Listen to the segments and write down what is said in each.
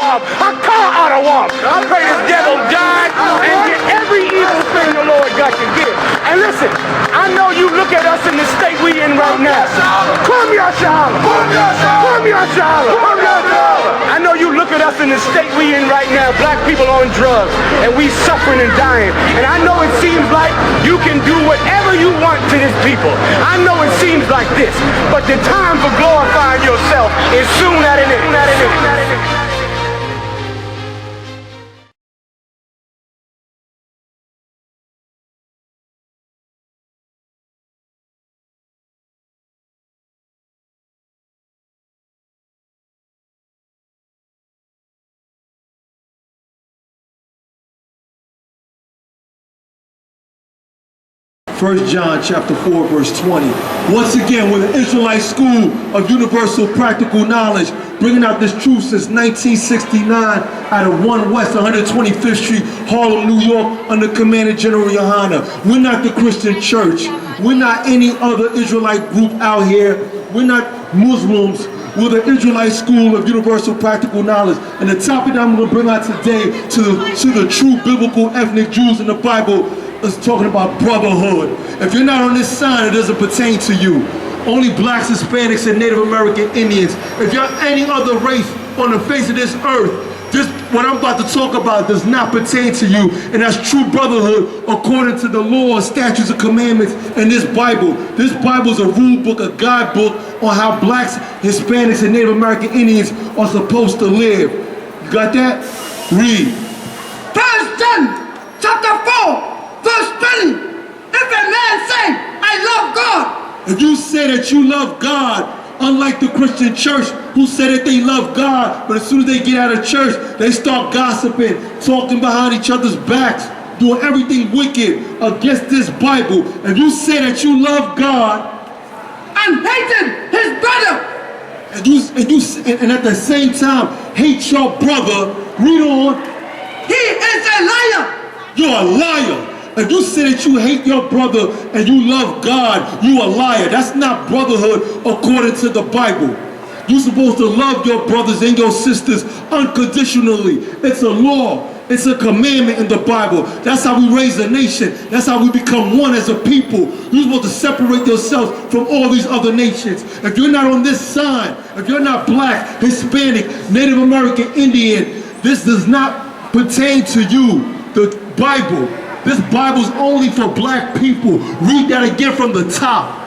I call out a walk. I pray this devil die and get every evil thing the Lord God can give. And listen, I know you look at us in the state we in right now. Come here, SHALAM. Come here, SHALAM. I know you look at us in the state we in right now. Black people on drugs, and we suffering and dying. And I know it seems like you can do whatever you want to this people. I know it seems like this, but the time for glorifying yourself is soon at an end. First John chapter 4 verse 20. Once again, we're the Israelite School of Universal Practical Knowledge, bringing out this truth since 1969 out of 1 West 125th Street, Harlem, New York, under Commander General YAHANNA. We're not the Christian church. We're not any other Israelite group out here. We're not Muslims. We're the Israelite School of Universal Practical Knowledge. And the topic that I'm going to bring out today to the true biblical ethnic Jews in the Bible is talking about brotherhood. If you're not on this sign, it doesn't pertain to you. Only blacks, Hispanics, and Native American Indians. If you're any other race on the face of this earth, this, what I'm about to talk about, does not pertain to you. And that's true brotherhood according to the laws, statutes, and commandments in this Bible. This Bible is a rule book, a guidebook on how blacks, Hispanics, and Native American Indians are supposed to live. You got that? Read. 1 John chapter 4. Verse 20, if a man say, I love God. If you say that you love God, unlike the Christian church who say that they love God, but as soon as they get out of church, they start gossiping, talking behind each other's backs, doing everything wicked against this Bible. If you say that you love God, and hated his brother, and at the same time hate your brother, read on. He is a liar. You're a liar. If you say that you hate your brother and you love God, you a liar. That's not brotherhood according to the Bible. You're supposed to love your brothers and your sisters unconditionally. It's a law. It's a commandment in the Bible. That's how we raise a nation. That's how we become one as a people. You're supposed to separate yourself from all these other nations. If you're not on this sign, if you're not black, Hispanic, Native American, Indian, this does not pertain to you. The Bible. This Bible's only for black people. Read that again from the top.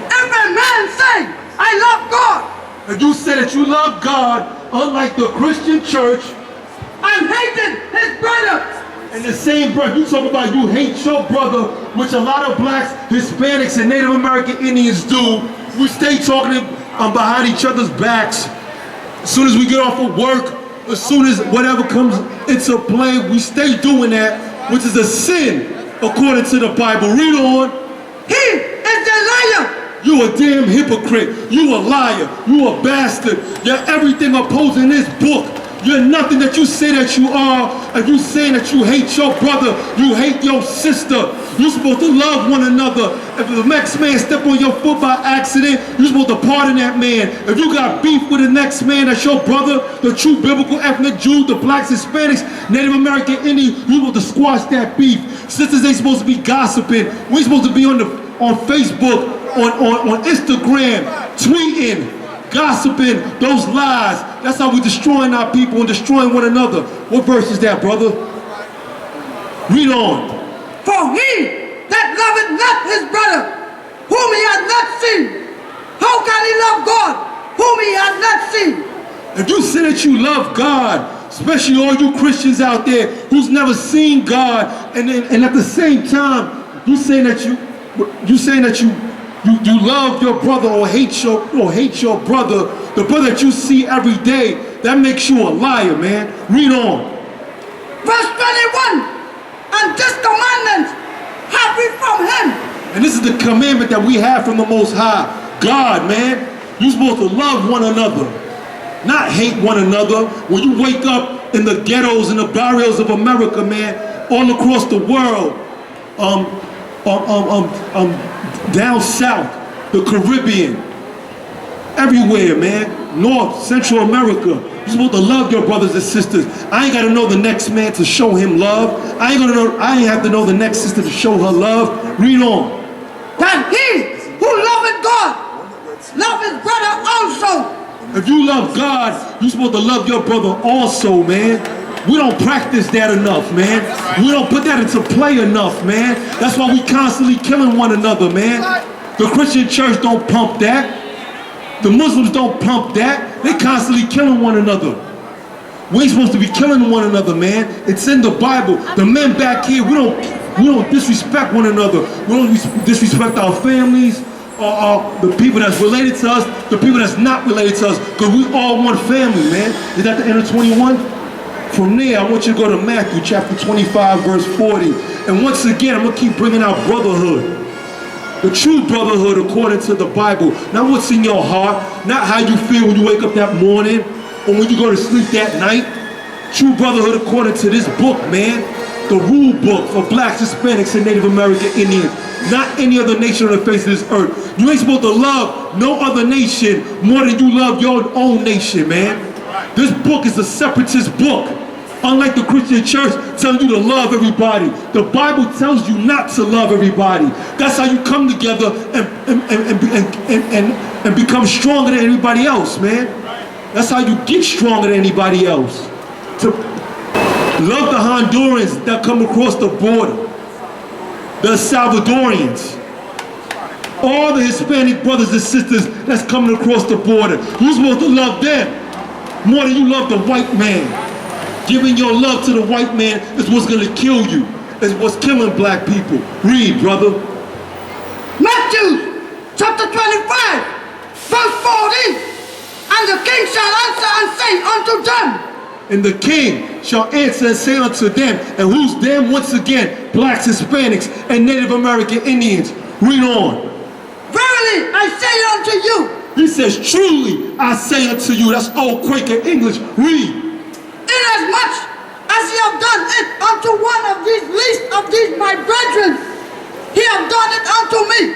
If a man say, I love God. If you say that you love God, unlike the Christian church, and hated his brother. In the same breath, you talk about you hate your brother, which a lot of blacks, Hispanics, and Native American Indians do. We stay talking behind each other's backs. As soon as we get off of work, as soon as whatever comes into play, we stay doing that, which is a sin according to the Bible. Read on. He is a liar. You a damn hypocrite. You a liar. You a bastard. You're everything opposing this book. You're nothing that you say that you are. If you say that you hate your brother, you hate your sister. You're supposed to love one another. If the next man step on your foot by accident, you're supposed to pardon that man. If you got beef with the next man, that's your brother, the true biblical ethnic Jew, the blacks, Hispanics, Native American Indian, you're supposed to squash that beef. Sisters ain't supposed to be gossiping. We ain't supposed to be on Facebook, on Instagram, tweeting, gossiping those lies. That's how we're destroying our people and destroying one another. What verse is that, brother? Read on. For he that loveth not his brother, whom he hath not seen, how can he love God, whom he hath not seen? If you say that you love God, especially all you Christians out there who's never seen God, and at the same time you saying that you love your brother or hate your brother, the brother that you see every day, that makes you a liar, man. Read on. Verse 21, and this commandment have we from him. And this is the commandment that we have from the Most High. God, man, you're supposed to love one another, not hate one another. When you wake up in the ghettos and the barrios of America, man, all across the world, down south, the Caribbean, everywhere, man. North, Central America. You're supposed to love your brothers and sisters. I ain't gotta know the next man to show him love. I ain't have to know the next sister to show her love. Read on. That he who loveth God, love his brother also. If you love God, you're supposed to love your brother also, man. We don't practice that enough, man. We don't put that into play enough, man. That's why we constantly killing one another, man. The Christian church don't pump that. The Muslims don't pump that. They constantly killing one another. We ain't supposed to be killing one another, man. It's in the Bible. The men back here, we don't disrespect one another. We don't disrespect our families, the people that's related to us, the people that's not related to us, because we all one family, man. Is that the end of 21? From there, I want you to go to Matthew chapter 25, verse 40. And once again, I'm going to keep bringing out brotherhood. The true brotherhood according to the Bible. Not what's in your heart, not how you feel when you wake up that morning or when you go to sleep that night. True brotherhood according to this book, man. The rule book for blacks, Hispanics, and Native American Indians. Not any other nation on the face of this earth. You ain't supposed to love no other nation more than you love your own nation, man. This book is a separatist book. Unlike the Christian church telling you to love everybody, the Bible tells you not to love everybody. That's how you come together and become stronger than anybody else, man. That's how you get stronger than anybody else. To love the Hondurans that come across the border, the Salvadorians, all the Hispanic brothers and sisters that's coming across the border. You're supposed to love them more than you love the white man. Giving your love to the white man is what's gonna kill you. Is what's killing black people. Read, brother. Matthew chapter 25, verse 40. And the king shall answer and say unto them. And the king shall answer and say unto them. And who's them? Once again, blacks, Hispanics, and Native American Indians. Read on. Verily I say unto you. He says, truly I say unto you. That's old Quaker English. Read. Inasmuch as ye have done it unto one of these least of these my brethren, he have done it unto me.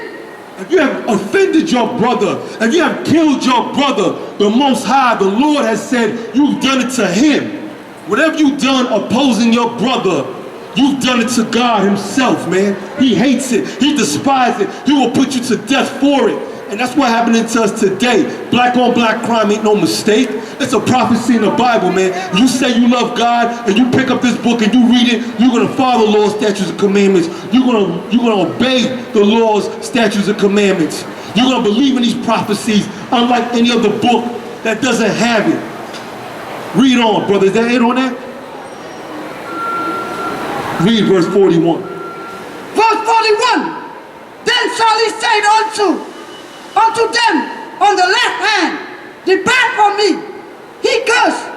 If you have offended your brother, if you have killed your brother, the Most High, the Lord has said, you've done it to him. Whatever you've done opposing your brother, you've done it to God himself, man. He hates it. He despises it. He will put you to death for it. And that's what happening to us today. Black on black crime ain't no mistake. It's a prophecy in the Bible, man. You say you love God and you pick up this book and you read it, you're gonna follow the laws, statutes, and commandments. You're gonna obey the laws, statutes, and commandments. You're gonna believe in these prophecies, unlike any other book that doesn't have it. Read on, brother. Is that it on that? Read verse 41. Verse 41. Then shall he say unto them on the left hand, depart from me, he cursed,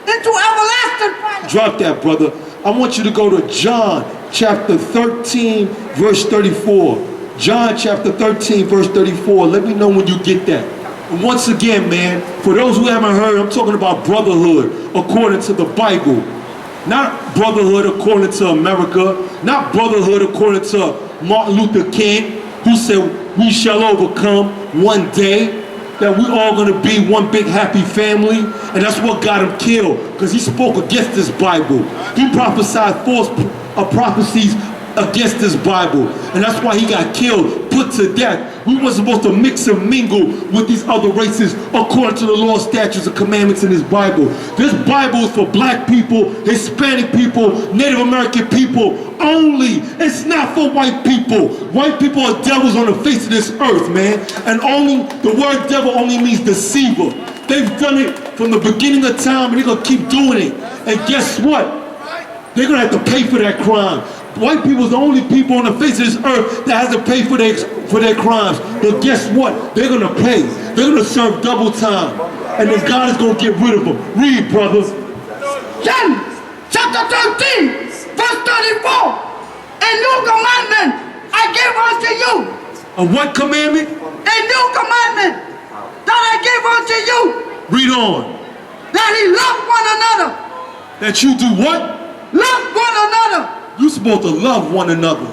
into everlasting fire. Drop that, brother. I want you to go to John chapter 13, verse 34. John chapter 13, verse 34. Let me know when you get that. And once again, man, for those who haven't heard, I'm talking about brotherhood according to the Bible. Not brotherhood according to America. Not brotherhood according to Martin Luther King, who said, we shall overcome one day, that we all gonna be one big happy family. And that's what got him killed, because he spoke against this Bible. He prophesied false prophecies against this Bible. And that's why he got killed, put to death. We weren't supposed to mix and mingle with these other races according to the law, statutes, and commandments in this Bible. This Bible is for black people, Hispanic people, Native American people only. It's not for white people. White people are devils on the face of this earth, man. And only, the word devil only means deceiver. They've done it from the beginning of time and they're gonna keep doing it. And guess what? They're gonna have to pay for that crime. White people is the only people on the face of this earth that has to pay for their crimes. But guess what? They're gonna pay. They're gonna serve double time. And then God is gonna get rid of them. Read, brothers. John chapter 13, verse 34. A new commandment I give unto you. A what commandment? A new commandment that I give unto you. Read on. That he love one another. That you do what? Love one another. You're supposed to love one another.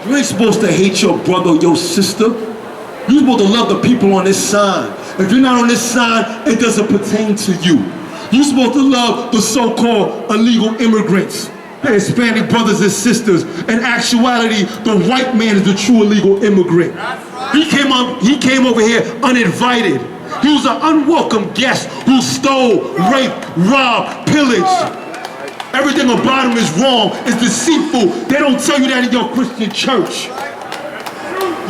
You ain't supposed to hate your brother or your sister. You're supposed to love the people on this side. If you're not on this side, it doesn't pertain to you. You're supposed to love the so-called illegal immigrants, the Hispanic brothers and sisters. In actuality, the white man is the true illegal immigrant. He came over here uninvited. He was an unwelcome guest who stole, raped, robbed, pillaged. Everything about him is wrong, it's deceitful. They don't tell you that in your Christian church.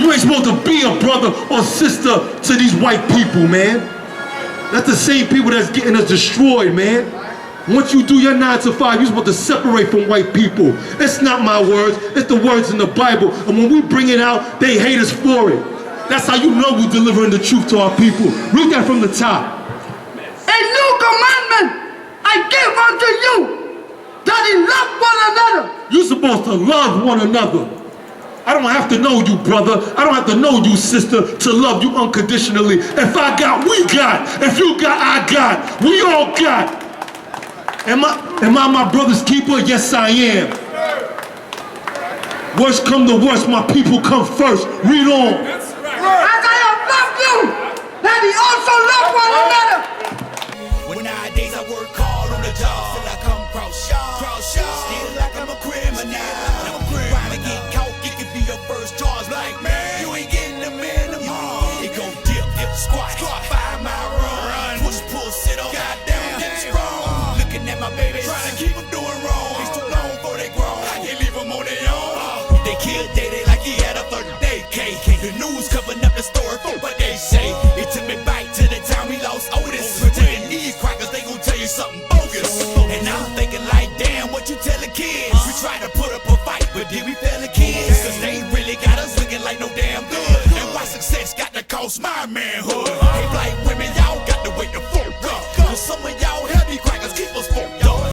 You ain't supposed to be a brother or sister to these white people, man. That's the same people that's getting us destroyed, man. Once you do your 9 to 5, you're supposed to separate from white people. It's not my words, it's the words in the Bible. And when we bring it out, they hate us for it. That's how you know we're delivering the truth to our people. Read that from the top. A new commandment I give unto you, that ye love one another. You're supposed to love one another. I don't have to know you, brother. I don't have to know you, sister, to love you unconditionally. If I got, we got. If you got, I got. We all got. Am I my brother's keeper? Yes, I am. Worst come to worst, my people come first. Read on. As I have loved you, that ye also love one another. When nowadays I work hard on the job, till I come cross y'all, still like I'm a criminal. Trying to get caught, it could be your first charge. Like, man, you ain't getting the minimum. It go dip, squat, 5 mile run, push, pull, sit up, goddamn, get strong. Looking at my baby, trying to keep them doing wrong. It's too long before they grown, I can't leave them on their own. They killed Daddy like he had a 30-day cake. The news covering up the story for what they say. It took me back to the time we lost Otis. Pretending these crackers, they gon' tell you something bogus.